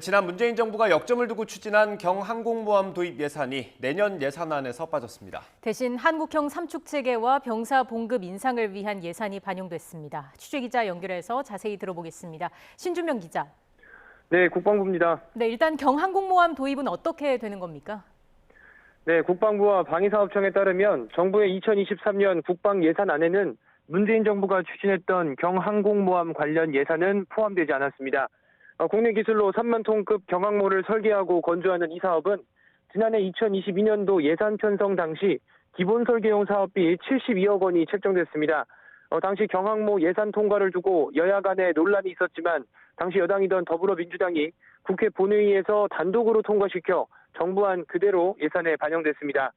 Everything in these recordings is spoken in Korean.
지난 문재인 정부가 역점을 두고 추진한 경항공모함 도입 예산이 내년 예산안에서 빠졌습니다. 대신 한국형 삼축 체계와 병사 봉급 인상을 위한 예산이 반영됐습니다. 취재기자 연결해서 자세히 들어보겠습니다. 신준명 기자. 네, 국방부입니다. 네, 일단 경항공모함 도입은 어떻게 되는 겁니까? 네, 국방부와 방위사업청에 따르면 정부의 2023년 국방 예산안에는 문재인 정부가 추진했던 경항공모함 관련 예산은 포함되지 않았습니다. 국내 기술로 3만 톤급 경항모를 설계하고 건조하는 이 사업은 지난해 2022년도 예산 편성 당시 기본 설계용 사업비 72억 원이 책정됐습니다. 당시 경항모 예산 통과를 두고 여야 간에 논란이 있었지만 당시 여당이던 더불어민주당이 국회 본회의에서 단독으로 통과시켜 정부안 그대로 예산에 반영됐습니다.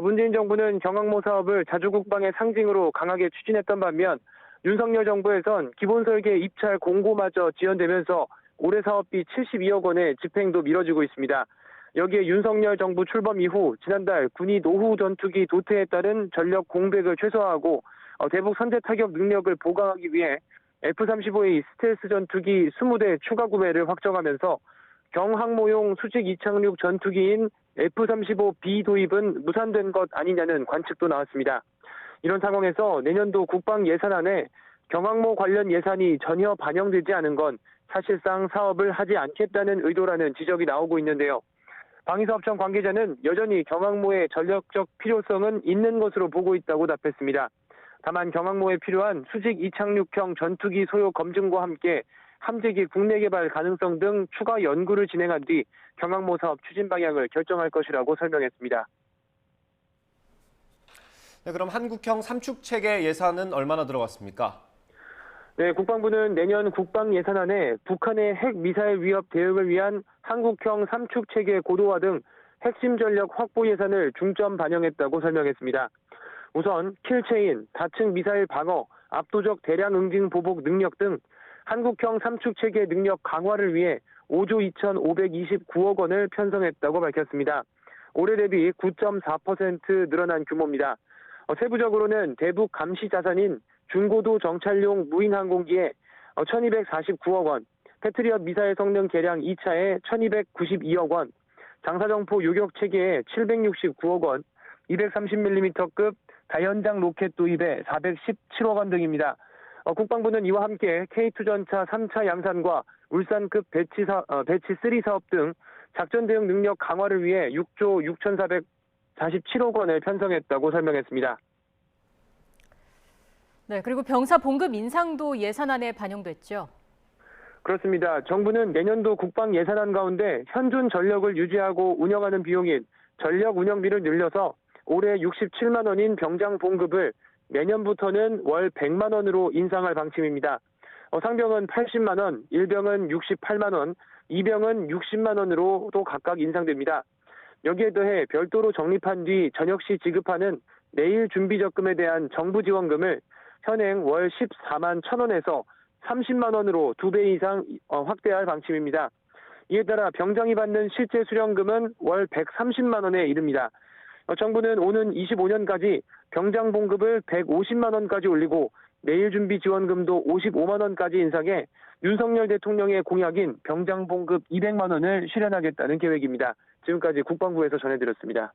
문재인 정부는 경항모 사업을 자주국방의 상징으로 강하게 추진했던 반면 윤석열 정부에선 기본 설계 입찰 공고마저 지연되면서 올해 사업비 72억 원의 집행도 미뤄지고 있습니다. 여기에 윤석열 정부 출범 이후 지난달 군이 노후 전투기 도태에 따른 전력 공백을 최소화하고 대북 선제 타격 능력을 보강하기 위해 F-35A 스텔스 전투기 20대 추가 구매를 확정하면서 경항모용 수직 이착륙 전투기인 F-35B 도입은 무산된 것 아니냐는 관측도 나왔습니다. 이런 상황에서 내년도 국방 예산안에 경항모 관련 예산이 전혀 반영되지 않은 건 사실상 사업을 하지 않겠다는 의도라는 지적이 나오고 있는데요. 방위사업청 관계자는 여전히 경항모의 전력적 필요성은 있는 것으로 보고 있다고 답했습니다. 다만 경항모에 필요한 수직 이착륙형 전투기 소요 검증과 함께 함재기 국내 개발 가능성 등 추가 연구를 진행한 뒤 경항모 사업 추진 방향을 결정할 것이라고 설명했습니다. 네, 그럼 한국형 삼축 체계 예산은 얼마나 들어갔습니까? 네, 국방부는 내년 국방 예산안에 북한의 핵 미사일 위협 대응을 위한 한국형 삼축 체계 고도화 등 핵심 전력 확보 예산을 중점 반영했다고 설명했습니다. 우선 킬체인, 다층 미사일 방어, 압도적 대량 응징 보복 능력 등 한국형 삼축 체계 능력 강화를 위해 5조 2,529억 원을 편성했다고 밝혔습니다. 올해 대비 9.4% 늘어난 규모입니다. 세부적으로는 대북 감시 자산인 중고도 정찰용 무인 항공기에 1,249억 원, 패트리엇 미사일 성능 개량 2차에 1,292억 원, 장사정포 요격 체계에 769억 원, 230mm급 다연장 로켓 도입에 417억 원 등입니다. 국방부는 이와 함께 K2 전차 3차 양산과 울산급 배치 3 사업 등 작전 대응 능력 강화를 위해 6조 6,447억 원을 편성했다고 설명했습니다. 네, 그리고 병사 봉급 인상도 예산안에 반영됐죠? 그렇습니다. 정부는 내년도 국방 예산안 가운데 현존 전력을 유지하고 운영하는 비용인 전력 운영비를 늘려서 올해 67만 원인 병장 봉급을 내년부터는 월 100만 원으로 인상할 방침입니다. 상병은 80만 원, 일병은 68만 원, 이병은 60만 원으로 또 각각 인상됩니다. 여기에 더해 별도로 적립한 뒤 저녁 시 지급하는 내일 준비적금에 대한 정부 지원금을 현행 월 14만 1,000원에서 30만 원으로 2배 이상 확대할 방침입니다. 이에 따라 병장이 받는 실제 수령금은 월 130만 원에 이릅니다. 정부는 오는 25년까지 병장 봉급을 150만 원까지 올리고 내일 준비 지원금도 55만 원까지 인상해 윤석열 대통령의 공약인 병장 봉급 200만 원을 실현하겠다는 계획입니다. 지금까지 국방부에서 전해드렸습니다.